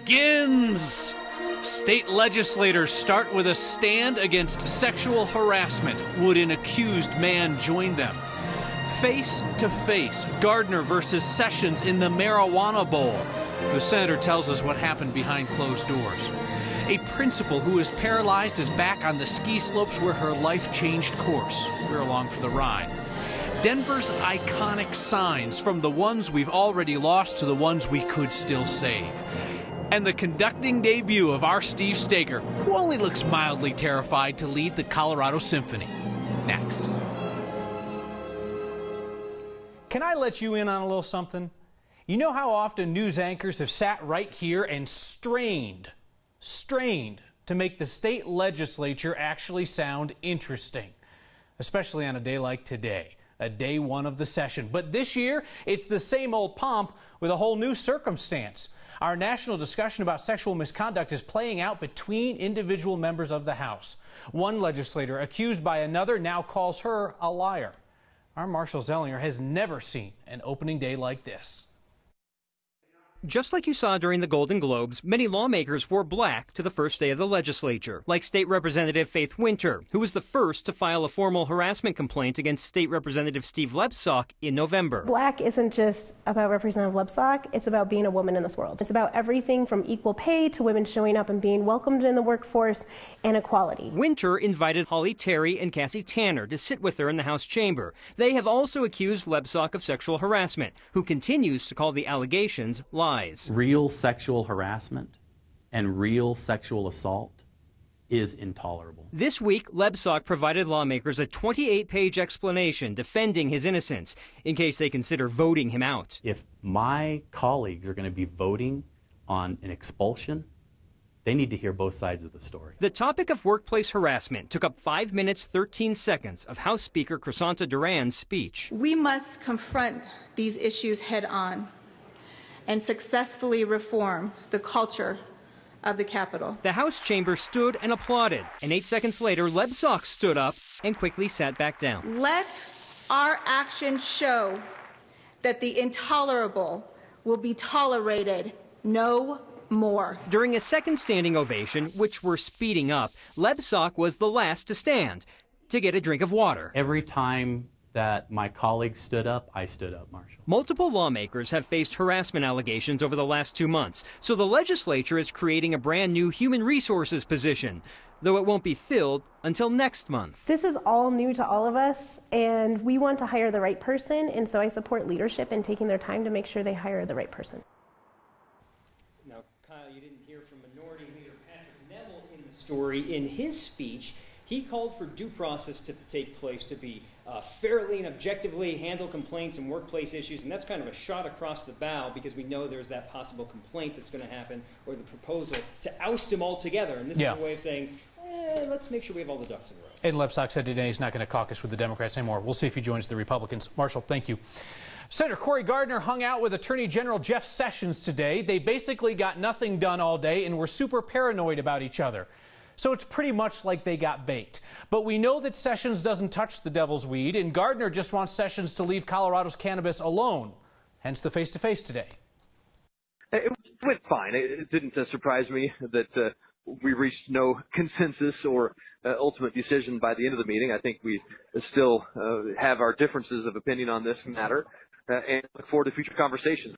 begins. State legislators start with a stand against sexual harassment. Would an accused man join them? Face to face, Gardner versus Sessions in the marijuana bowl. The senator tells us what happened behind closed doors. A principal who is paralyzed is back on the ski slopes where her life changed course. We're along for the ride. Denver's iconic signs, from the ones we've already lost to the ones we could still save. And the conducting debut of our Steve Staker, who only looks mildly terrified to lead the Colorado Symphony. Next. Can I let you in on a little something? You know how often news anchors have sat right here and strained to make the state legislature actually sound interesting, especially on a day like today, a day one of the session. But this year, it's the same old pomp with a whole new circumstance. Our national discussion about sexual misconduct is playing out between individual members of the House. One legislator accused by another now calls her a liar. Our Marshall Zellinger has never seen an opening day like this. Just like you saw during the Golden Globes, many lawmakers wore black to the first day of the legislature, like State Representative Faith Winter, who was the first to file a formal harassment complaint against State Representative Steve Lebsock in November. Black isn't just about Representative Lebsock, it's about being a woman in this world. It's about everything from equal pay to women showing up and being welcomed in the workforce and equality. Winter invited Holly Terry and Cassie Tanner to sit with her in the House chamber. They have also accused Lebsock of sexual harassment, who continues to call the allegations lies. Real sexual harassment and real sexual assault is intolerable. This week, Lebsock provided lawmakers a 28-page explanation defending his innocence in case they consider voting him out. If my colleagues are going to be voting on an expulsion, they need to hear both sides of the story. The topic of workplace harassment took up 5 minutes, 13 seconds of House Speaker Crisanta Duran's speech. We must confront these issues head on and successfully reform the culture of the Capitol. The House chamber stood and applauded, and 8 seconds later, Lebsock stood up and quickly sat back down. Let our actions show that the intolerable will be tolerated no more. During a second standing ovation, which were speeding up, Lebsock was the last to stand to get a drink of water. Every time that my colleagues stood up, I stood up, Marshall. Multiple lawmakers have faced harassment allegations over the last 2 months, so the legislature is creating a brand new human resources position, though it won't be filled until next month. This is all new to all of us, and we want to hire the right person, and so I support leadership in taking their time to make sure they hire the right person. Now, Kyle, you didn't hear from Minority Leader Patrick Neville in the story. In his speech, he called for due process to take place, to be fairly and objectively handle complaints and workplace issues, and that's kind of a shot across the bow because we know there's that possible complaint that's going to happen, or the proposal to oust him altogether. And this is a way of saying, let's make sure we have all the ducks in a row. And Lebsock said today he's not going to caucus with the Democrats anymore. We'll see if he joins the Republicans. Marshall, thank you. Senator Cory Gardner hung out with Attorney General Jeff Sessions today. They basically got nothing done all day and were super paranoid about each other. So it's pretty much like they got baked. But we know that Sessions doesn't touch the devil's weed, and Gardner just wants Sessions to leave Colorado's cannabis alone. Hence the face-to-face today. It went fine. It didn't surprise me that we reached no consensus or ultimate decision by the end of the meeting. I think we still have our differences of opinion on this matter and look forward to future conversations.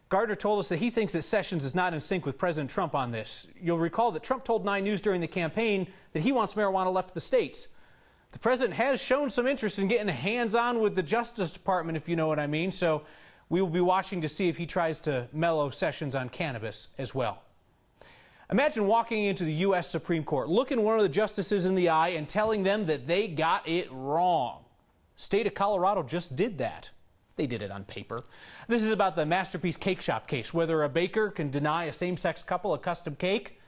Gardner told us that he thinks that Sessions is not in sync with President Trump on this. You'll recall that Trump told 9 News during the campaign that he wants marijuana left to the states. The president has shown some interest in getting hands-on with the Justice Department, if you know what I mean, so we will be watching to see if he tries to mellow Sessions on cannabis as well. Imagine walking into the U.S. Supreme Court, looking one of the justices in the eye and telling them that they got it wrong. State of Colorado just did that. They did it on paper. This is about the Masterpiece Cake Shop case, whether a baker can deny a same-sex couple a custom cake.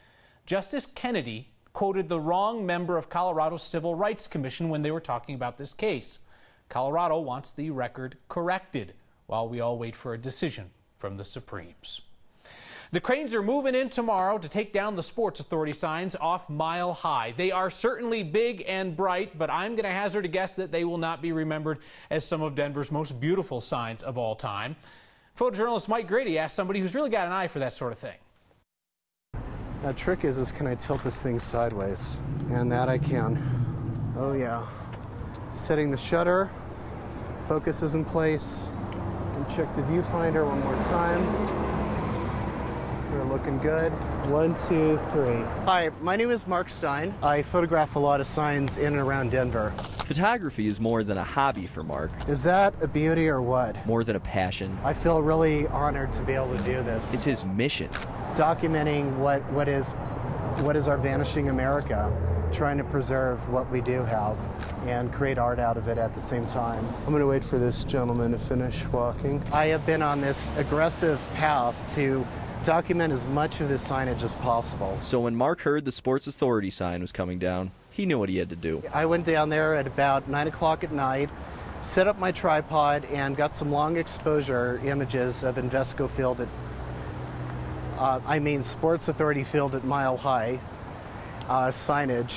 Justice Kennedy quoted the wrong member of Colorado's Civil Rights Commission when they were talking about this case. Colorado wants the record corrected while we all wait for a decision from the Supremes. The cranes are moving in tomorrow to take down the Sports Authority signs off Mile High. They are certainly big and bright, but I'm going to hazard a guess that they will not be remembered as some of Denver's most beautiful signs of all time. Photojournalist Mike Grady asked somebody who's really got an eye for that sort of thing. The trick is can I tilt this thing sideways? And that I can. Oh yeah. Setting the shutter, focus is in place, and check the viewfinder one more time. We're looking good. 1, 2, 3. Hi, my name is Mark Stein. I photograph a lot of signs in and around Denver. Photography is more than a hobby for Mark. Is that a beauty or what? More than a passion. I feel really honored to be able to do this. It's his mission. Documenting what is our vanishing America, trying to preserve what we do have and create art out of it at the same time. I'm going to wait for this gentleman to finish walking. I have been on this aggressive path to document as much of this signage as possible. So when Mark heard the Sports Authority sign was coming down, he knew what he had to do. I went down there at about 9 o'clock at night, set up my tripod, and got some long exposure images of Invesco Field at, Sports Authority Field at Mile High signage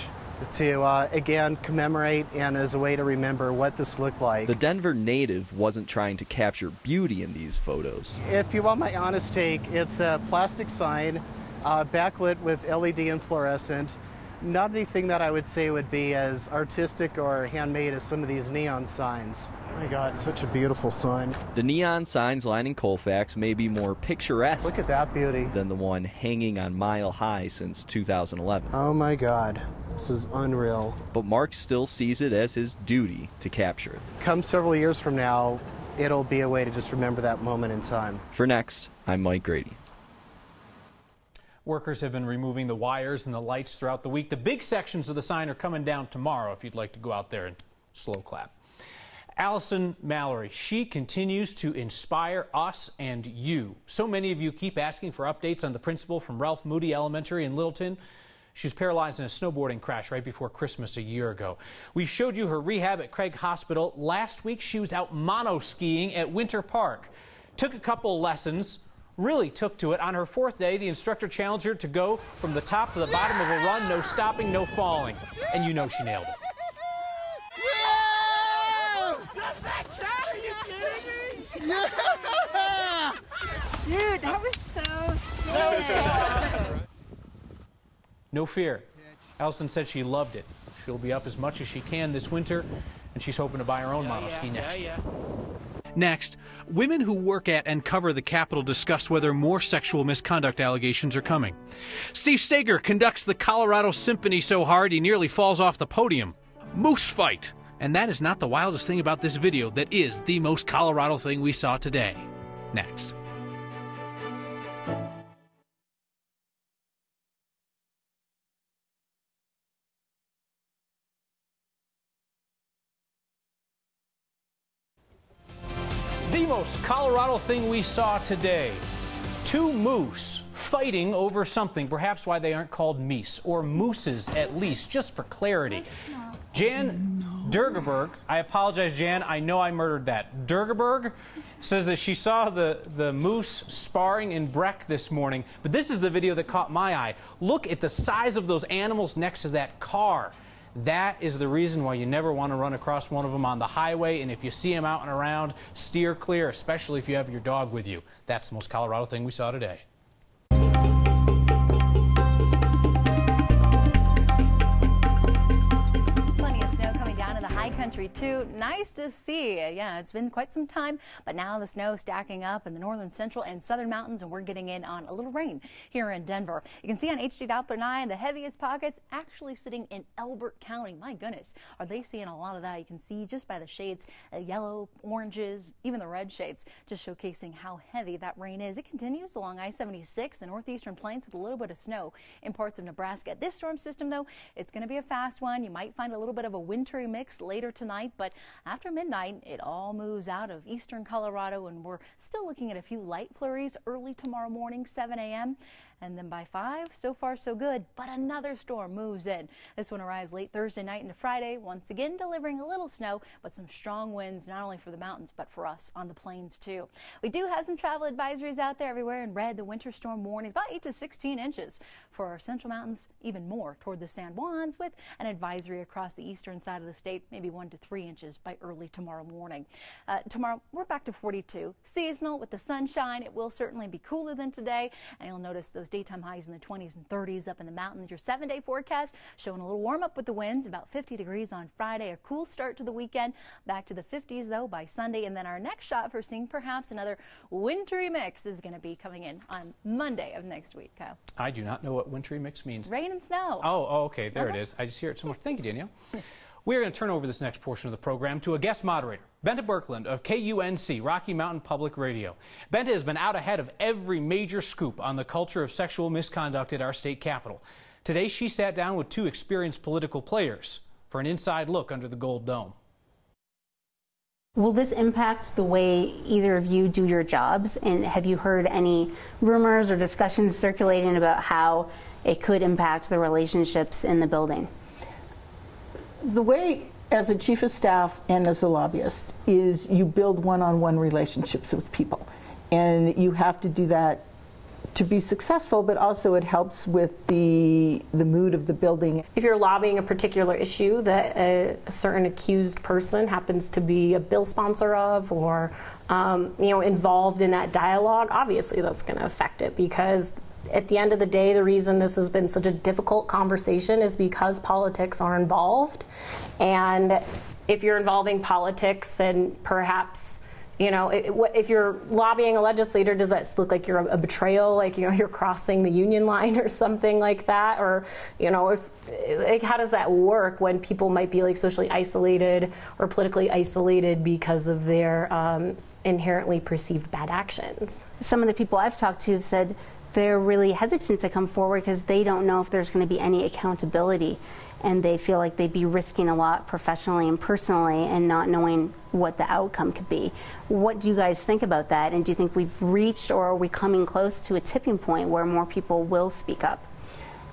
to, again, commemorate and as a way to remember what this looked like. The Denver native wasn't trying to capture beauty in these photos. If you want my honest take, it's a plastic sign, backlit with LED and fluorescent. Not anything that I would say would be as artistic or handmade as some of these neon signs. Oh my God, such a beautiful sign. The neon signs lining Colfax may be more picturesque. Look at that beauty. Than the one hanging on Mile High since 2011. Oh my God, this is unreal. But Mark still sees it as his duty to capture it. Come several years from now, it'll be a way to just remember that moment in time. For Next, I'm Mike Grady. Workers have been removing the wires and the lights throughout the week. The big sections of the sign are coming down tomorrow if you'd like to go out there and slow clap. Allison Mallory, she continues to inspire us and you. So many of you keep asking for updates on the principal from Ralph Moody Elementary in Littleton. She was paralyzed in a snowboarding crash right before Christmas a year ago. We showed you her rehab at Craig Hospital. Last week she was out mono-skiing at Winter Park. Took a couple lessons. Really took to it. On her 4th day, the instructor challenged her to go from the top to the bottom of a run, no stopping, no falling. And you know she nailed it. Does that count? Are you kidding me? Yeah! Dude, that was so sick. No fear. Allison said she loved it. She'll be up as much as she can this winter, and she's hoping to buy her own monoski next year. Next, women who work at and cover the Capitol discuss whether more sexual misconduct allegations are coming. Steve Steger conducts the Colorado Symphony so hard he nearly falls off the podium. Moose fight. And that is not the wildest thing about this video. That is the most Colorado thing we saw today. Next. The most Colorado thing we saw today. 2 moose fighting over something, perhaps why they aren't called meese, or mooses at least, just for clarity. Jan Durgerberg, I apologize, Jan, I know I murdered that. Durgerberg says that she saw the moose sparring in Breck this morning, but this is the video that caught my eye. Look at the size of those animals next to that car. That is the reason why you never want to run across one of them on the highway, and if you see them out and around, steer clear, especially if you have your dog with you. That's the most Colorado thing we saw today. Plenty of snow coming down in the high country too. Nice to see. Yeah, it's been quite some time, but now the snow stacking up in the northern, central, and southern mountains, and we're getting in on a little rain here in Denver. You can see on HD Doppler 9 the heaviest pockets actually sitting in Elbert County. My goodness, are they seeing a lot of that? You can see just by the shades, yellow, oranges, even the red shades, just showcasing how heavy that rain is. It continues along I-76, the northeastern plains, with a little bit of snow in parts of Nebraska. This storm system, though, it's going to be a fast one. You might find a little bit of a wintry mix later tonight, but after midnight, it all moves out of eastern Colorado, and we're still looking at a few light flurries early tomorrow morning, 7 a.m. And then by 5, so far so good, but another storm moves in. This one arrives late Thursday night into Friday, once again delivering a little snow, but some strong winds, not only for the mountains, but for us on the plains too. We do have some travel advisories out there everywhere in red. The winter storm warnings, about 8 to 16 inches for our central mountains, even more toward the San Juans, with an advisory across the eastern side of the state, maybe 1 to 3 inches by early tomorrow morning. Tomorrow, we're back to 42. Seasonal with the sunshine. It will certainly be cooler than today, and you'll notice those daytime highs in the 20s and 30s up in the mountains. Your 7-day forecast showing a little warm up with the winds, about 50 degrees on Friday. A cool start to the weekend, back to the 50s though by Sunday, and then our next shot for seeing perhaps another wintry mix is going to be coming in on Monday of next week. Kyle. I do not know what wintry mix means. Rain and snow. Oh, okay, there it is. I just hear it so much. Thank you, Danielle. We're going to turn over this next portion of the program to a guest moderator, Benta Birkeland of KUNC, Rocky Mountain Public Radio. Benta has been out ahead of every major scoop on the culture of sexual misconduct at our state capitol. Today, she sat down with 2 experienced political players for an inside look under the Gold Dome. Will this impact the way either of you do your jobs? And have you heard any rumors or discussions circulating about how it could impact the relationships in the building? The way, as a chief of staff and as a lobbyist, is you build one-on-one relationships with people. And you have to do that to be successful, but also it helps with the mood of the building. If you're lobbying a particular issue that a certain accused person happens to be a bill sponsor of, or involved in that dialogue, obviously that's going to affect it, because at the end of the day, the reason this has been such a difficult conversation is because politics are involved. And if you're involving politics and perhaps, if you're lobbying a legislator, does that look like you're a betrayal, like, you're crossing the union line or something like that? Or, how does that work when people might be like socially isolated or politically isolated because of their inherently perceived bad actions? Some of the people I've talked to have said they're really hesitant to come forward because they don't know if there's going to be any accountability, and they feel like they'd be risking a lot professionally and personally and not knowing what the outcome could be. What do you guys think about that, and do you think we've reached, or are we coming close to a tipping point where more people will speak up?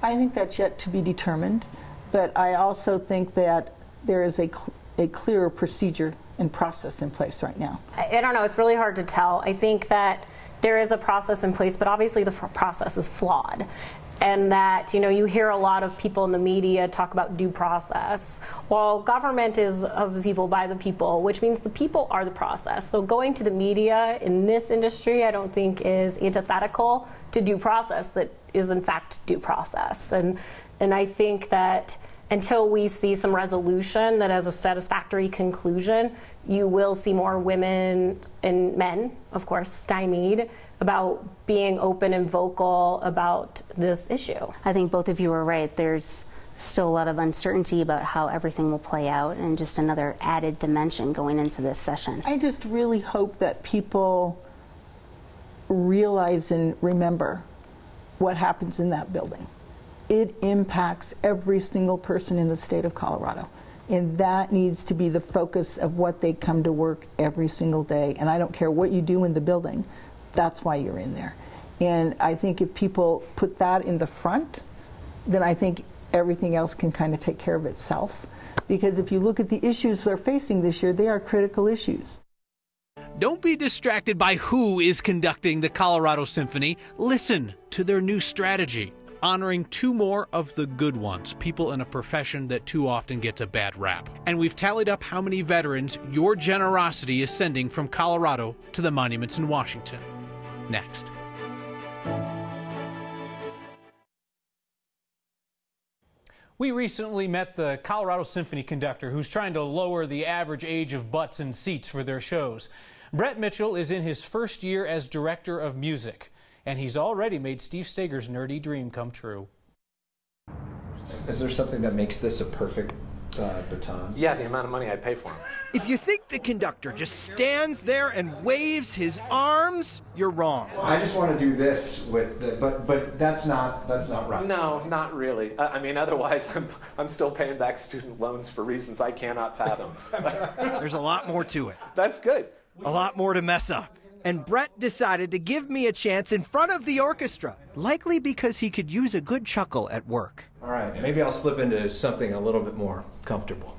I think that's yet to be determined, but I also think that there is a clearer procedure and process in place right now. I don't know, it's really hard to tell. I think that there is a process in place, but obviously the process is flawed. And that, you hear a lot of people in the media talk about due process. Well, government is of the people, by the people, which means the people are the process. So going to the media in this industry, I don't think is antithetical to due process. That is, in fact, due process. And I think that until we see some resolution that has a satisfactory conclusion, you will see more women and men, of course, stymied about being open and vocal about this issue. I think both of you are right. There's still a lot of uncertainty about how everything will play out, and just another added dimension going into this session. I just really hope that people realize and remember what happens in that building. It impacts every single person in the state of Colorado. And that needs to be the focus of what they come to work every single day. And I don't care what you do in the building, that's why you're in there. And I think if people put that in the front, then I think everything else can kind of take care of itself. Because if you look at the issues they're facing this year, they are critical issues. Don't be distracted by who is conducting the Colorado Symphony. Listen to their new strategy, honoring 2 more of the good ones, people in a profession that too often gets a bad rap. And we've tallied up how many veterans your generosity is sending from Colorado to the monuments in Washington. Next. We recently met the Colorado Symphony conductor who's trying to lower the average age of butts and seats for their shows. Brett Mitchell is in his first year as director of music, and he's already made Steve Steger's nerdy dream come true. Is there something that makes this a perfect baton? Yeah, the amount of money I pay for him. If you think the conductor just stands there and waves his arms, you're wrong. I just want to do this with the, but that's not right. No, not really. I mean, otherwise I'm still paying back student loans for reasons I cannot fathom. There's a lot more to it. That's good. A lot more to mess up. and Brett decided to give me a chance in front of the orchestra, likely because he could use a good chuckle at work. All right, maybe I'll slip into something a little bit more comfortable.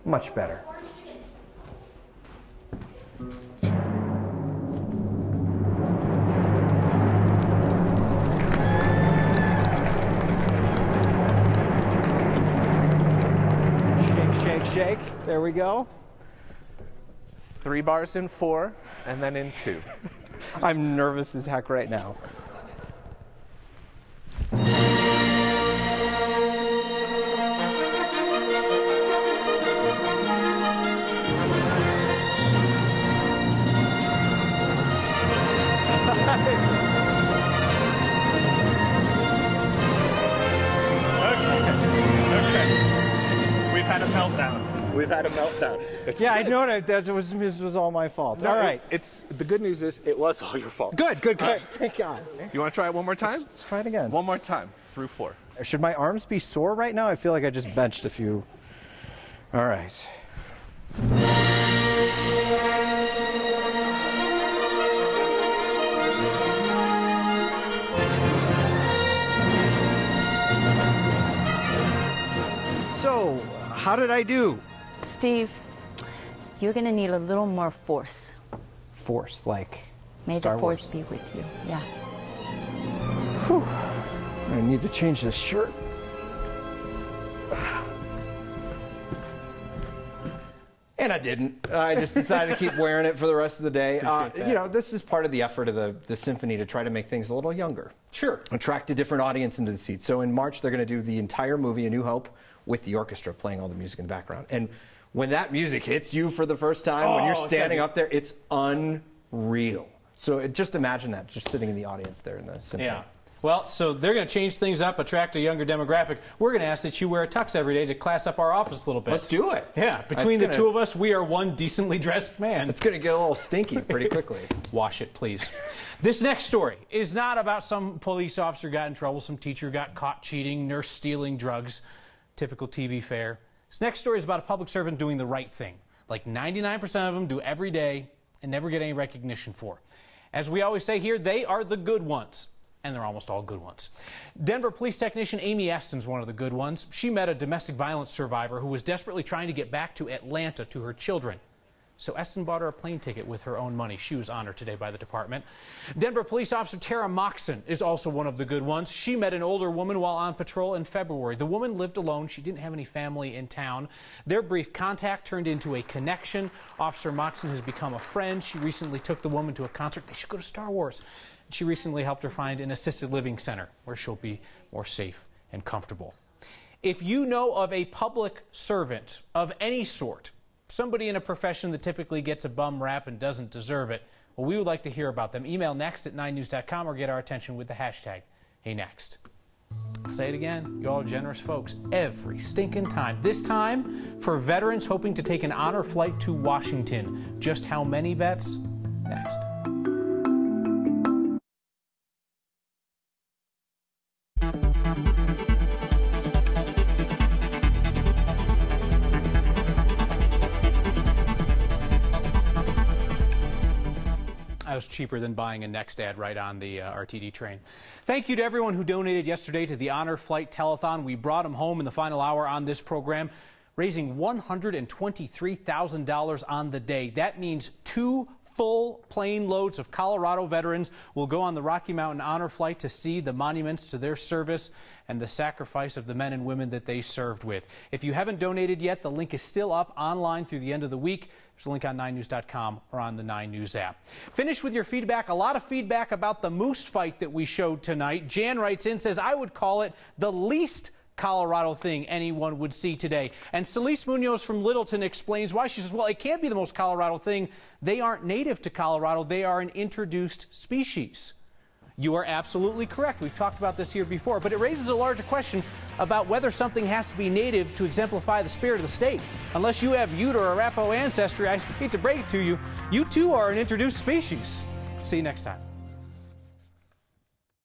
Much better. Shake. There we go. 3 bars in 4, and then in 2. I'm nervous as heck right now. We've had a meltdown. We've had a meltdown. Yeah, I know that was all my fault. No, all right. The good news is it was all your fault. Good. Thank God. You want to try it one more time? Let's try it again. One more time through 4. Should my arms be sore right now? I feel like I just benched a few. All right. So, how did I do? Steve, you're going to need a little more force. Force, like May Star the force Wars. be with you. Yeah. Whew. I need to change this shirt. And I didn't. I just decided to keep wearing it for the rest of the day. You know, this is part of the effort of the symphony to try to make things a little younger. Sure. Attract a different audience into the seats. So in March, they're going to do the entire movie, A New Hope, with the orchestra playing all the music in the background. And when that music hits you for the first time, when you're standing up there, it's unreal. So just imagine that, just sitting in the audience there in the symphony. Yeah. Well, so they're going to change things up, attract a younger demographic. We're going to ask that you wear a tux every day to class up our office a little bit. Let's do it. Yeah, between the two of us, we are one decently dressed man. It's going to get a little stinky pretty quickly. Wash it, please. This next story is not about some police officer got in trouble, some teacher got caught cheating, nurse stealing drugs. Typical TV fare. This next story is about a public servant doing the right thing, like 99% of them do every day and never get any recognition for. As we always say here, they are the good ones. And they're almost all good ones. Denver police technician Amy Eston's one of the good ones. She met a domestic violence survivor who was desperately trying to get back to Atlanta to her children. So Eston bought her a plane ticket with her own money. She was honored today by the department. Denver police officer Tara Moxon is also one of the good ones. She met an older woman while on patrol in February. The woman lived alone. She didn't have any family in town. Their brief contact turned into a connection. Officer Moxon has become a friend. She recently took the woman to a concert. They should go to Star Wars. She recently helped her find an assisted living center where she'll be more safe and comfortable. If you know of a public servant of any sort, somebody in a profession that typically gets a bum rap and doesn't deserve it, well, we would like to hear about them. Email next@9news.com or get our attention with the hashtag #HeyNext. I'll say it again, you all are generous folks every stinking time. This time for veterans hoping to take an honor flight to Washington. Just how many vets? Next. That was cheaper than buying a Next ad right on the RTD train. Thank you to everyone who donated yesterday to the Honor Flight Telethon. We brought them home in the final hour on this program, raising $123,000 on the day. That means 2 full plane loads of Colorado veterans will go on the Rocky Mountain Honor Flight to see the monuments to their service and the sacrifice of the men and women that they served with. If you haven't donated yet, the link is still up online through the end of the week. There's a link on 9news.com or on the 9 News app. Finish with your feedback. A lot of feedback about the moose fight that we showed tonight. Jan writes in, says, I would call it the least Colorado thing anyone would see today. And Celeste Munoz from Littleton explains why. She says, well, it can't be the most Colorado thing. They aren't native to Colorado. They are an introduced species. You are absolutely correct. We've talked about this here before, but it raises a larger question about whether something has to be native to exemplify the spirit of the state. Unless you have Ute or Arapaho ancestry, I hate to break it to you, you too are an introduced species. See you next time.